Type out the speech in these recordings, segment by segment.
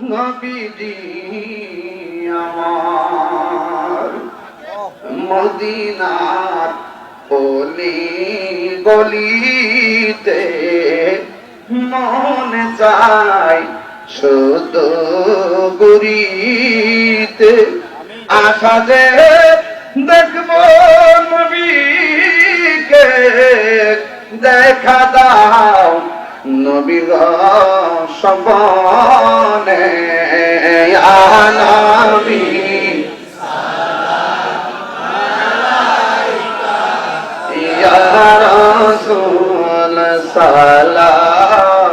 নবীজি আমার মদিনার অলি গলিতে মনে চায় শুধু ঘুরিতে আশা যে দেখবো নবীকে দেখা দাও নবী গো সবনে নবী ইয়া রাসূল সালাম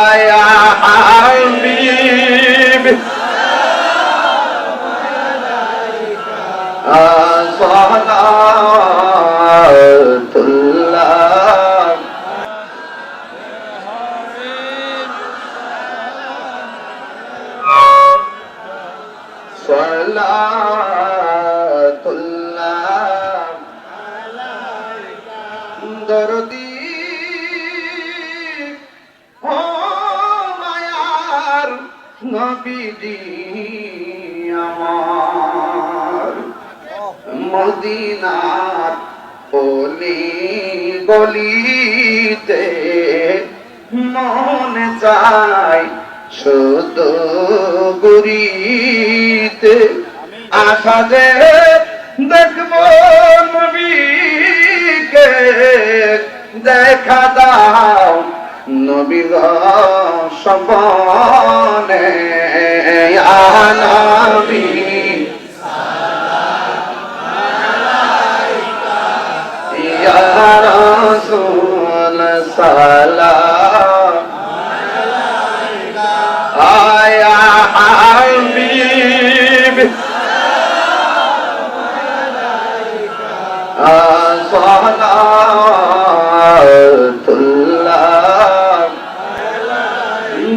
আয়া হাবিব সালাতুল্লাহ সালাতুল্লাহ দরদি ও মায়ার নবীজি আমার মদিনার অলি গলিতে মনে চায় শুধু ঘুরিতে আশা যে দেখবো নবীকে দেখা দাও নবী গো সবনে নবী ইয়া রাসূল সালাম আয়া হাবিব সালাতুল্লাহ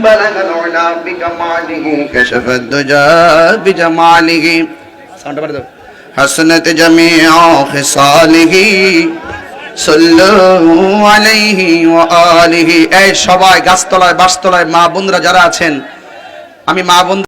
بلغ العلا بكماله كشف الدجى بجماله حسنت جميع خصاله صلوا عليه وآله এই সবাই গাছতলায় বাসতলায় মা বোনরা যারা আছেন আমি মা বোন